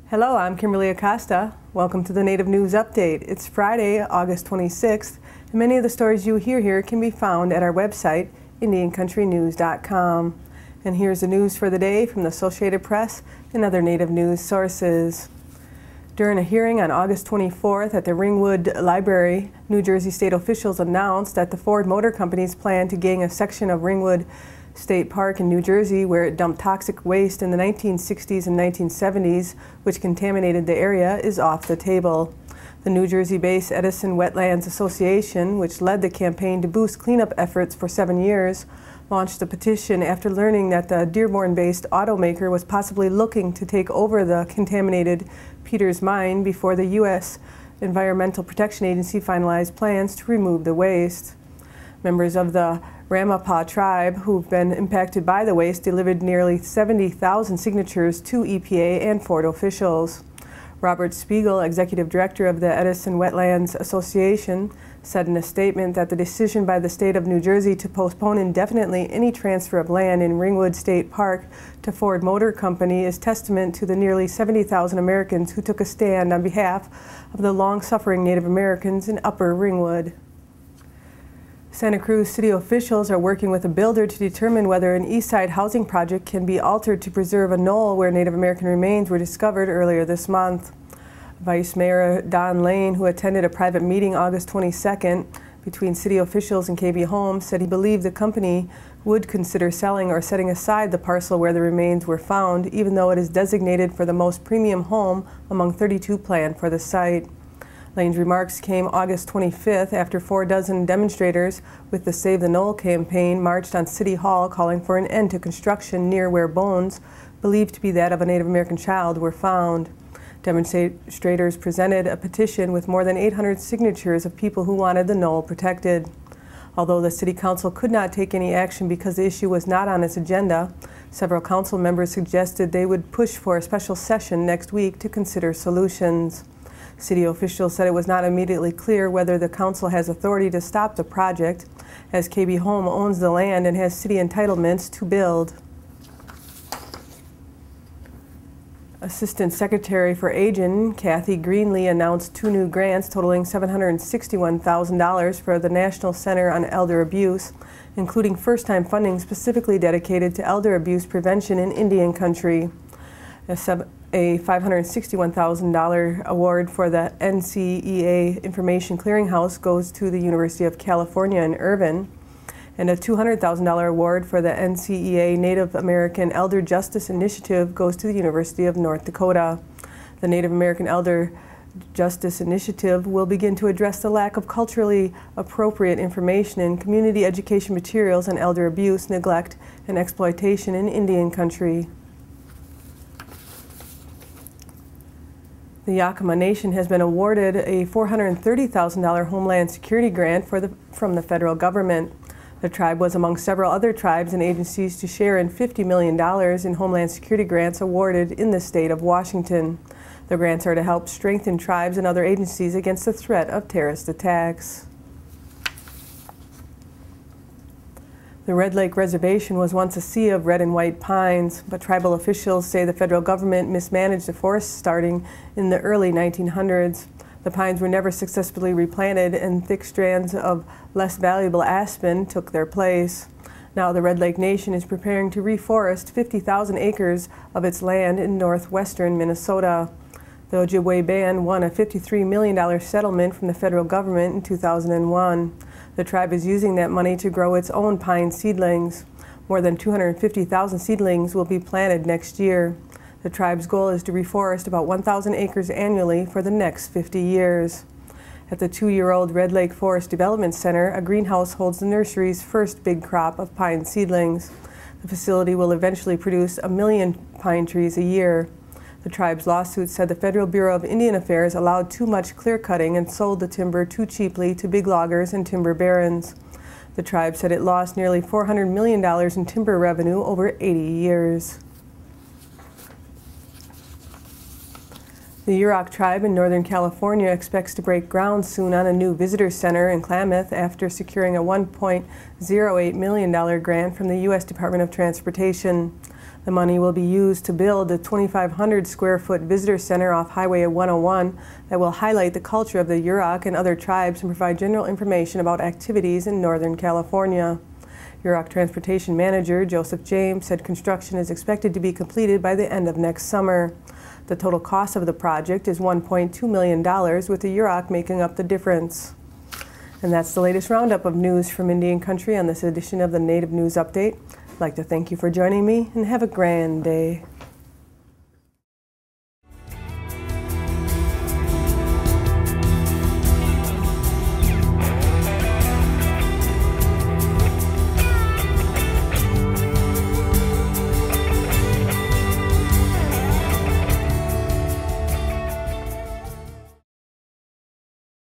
Hello, I'm Kimberlie Acosta. Welcome to the Native News Update. It's Friday, August 26th, and many of the stories you hear here can be found at our website, IndianCountryNews.com. And here's the news for the day from the Associated Press and other Native news sources. During a hearing on August 24th at the Ringwood Library, New Jersey state officials announced that the Ford Motor Company's plan to gang a section of Ringwood State Park in New Jersey, where it dumped toxic waste in the 1960s and 1970s, which contaminated the area, is off the table. The New Jersey-based Edison Wetlands Association, which led the campaign to boost cleanup efforts for 7 years, launched a petition after learning that the Dearborn-based automaker was possibly looking to take over the contaminated Peters Mine before the U.S. Environmental Protection Agency finalized plans to remove the waste. Members of the Yakama Tribe, who've been impacted by the waste, delivered nearly 70,000 signatures to EPA and Ford officials. Robert Spiegel, executive director of the Edison Wetlands Association, said in a statement that the decision by the state of New Jersey to postpone indefinitely any transfer of land in Ringwood State Park to Ford Motor Company is testament to the nearly 70,000 Americans who took a stand on behalf of the long-suffering Native Americans in Upper Ringwood. Santa Cruz city officials are working with a builder to determine whether an east side housing project can be altered to preserve a knoll where Native American remains were discovered earlier this month. Vice Mayor Don Lane, who attended a private meeting August 22nd between city officials and KB Homes, said he believed the company would consider selling or setting aside the parcel where the remains were found, even though it is designated for the most premium home among 32 planned for the site. Lane's remarks came August 25th after 4 dozen demonstrators with the Save the Knoll campaign marched on City Hall calling for an end to construction near where bones, believed to be that of a Native American child, were found. Demonstrators presented a petition with more than 800 signatures of people who wanted the knoll protected. Although the City Council could not take any action because the issue was not on its agenda, several council members suggested they would push for a special session next week to consider solutions. City officials said it was not immediately clear whether the council has authority to stop the project, as KB Home owns the land and has city entitlements to build. Assistant Secretary for Aging, Kathy Greenlee, announced 2 new grants totaling $761,000 for the National Center on Elder Abuse, including first-time funding specifically dedicated to elder abuse prevention in Indian Country. A $561,000 award for the NCEA Information Clearinghouse goes to the University of California in Irvine, and a $200,000 award for the NCEA Native American Elder Justice Initiative goes to the University of North Dakota. The Native American Elder Justice Initiative will begin to address the lack of culturally appropriate information in community education materials on elder abuse, neglect, and exploitation in Indian Country. The Yakama Nation has been awarded a $430,000 Homeland Security grant from the federal government. The tribe was among several other tribes and agencies to share in $50 million in Homeland Security grants awarded in the state of Washington. The grants are to help strengthen tribes and other agencies against the threat of terrorist attacks. The Red Lake Reservation was once a sea of red and white pines, but tribal officials say the federal government mismanaged the forest starting in the early 1900s. The pines were never successfully replanted, and thick strands of less valuable aspen took their place. Now the Red Lake Nation is preparing to reforest 50,000 acres of its land in northwestern Minnesota. The Ojibwe Band won a $53 million settlement from the federal government in 2001. The tribe is using that money to grow its own pine seedlings. More than 250,000 seedlings will be planted next year. The tribe's goal is to reforest about 1,000 acres annually for the next 50 years. At the 2-year-old Red Lake Forest Development Center, a greenhouse holds the nursery's first big crop of pine seedlings. The facility will eventually produce 1 million pine trees a year. The tribe's lawsuit said the Federal Bureau of Indian Affairs allowed too much clear-cutting and sold the timber too cheaply to big loggers and timber barons. The tribe said it lost nearly $400 million in timber revenue over 80 years. The Yurok Tribe in Northern California expects to break ground soon on a new visitor center in Klamath after securing a $1.08 million grant from the U.S. Department of Transportation. The money will be used to build a 2,500 square foot visitor center off Highway 101 that will highlight the culture of the Yurok and other tribes and provide general information about activities in Northern California. Yurok Transportation Manager Joseph James said construction is expected to be completed by the end of next summer. The total cost of the project is $1.2 million, with the Yurok making up the difference. And that's the latest roundup of news from Indian Country on this edition of the Native News Update. I'd like to thank you for joining me and have a grand day.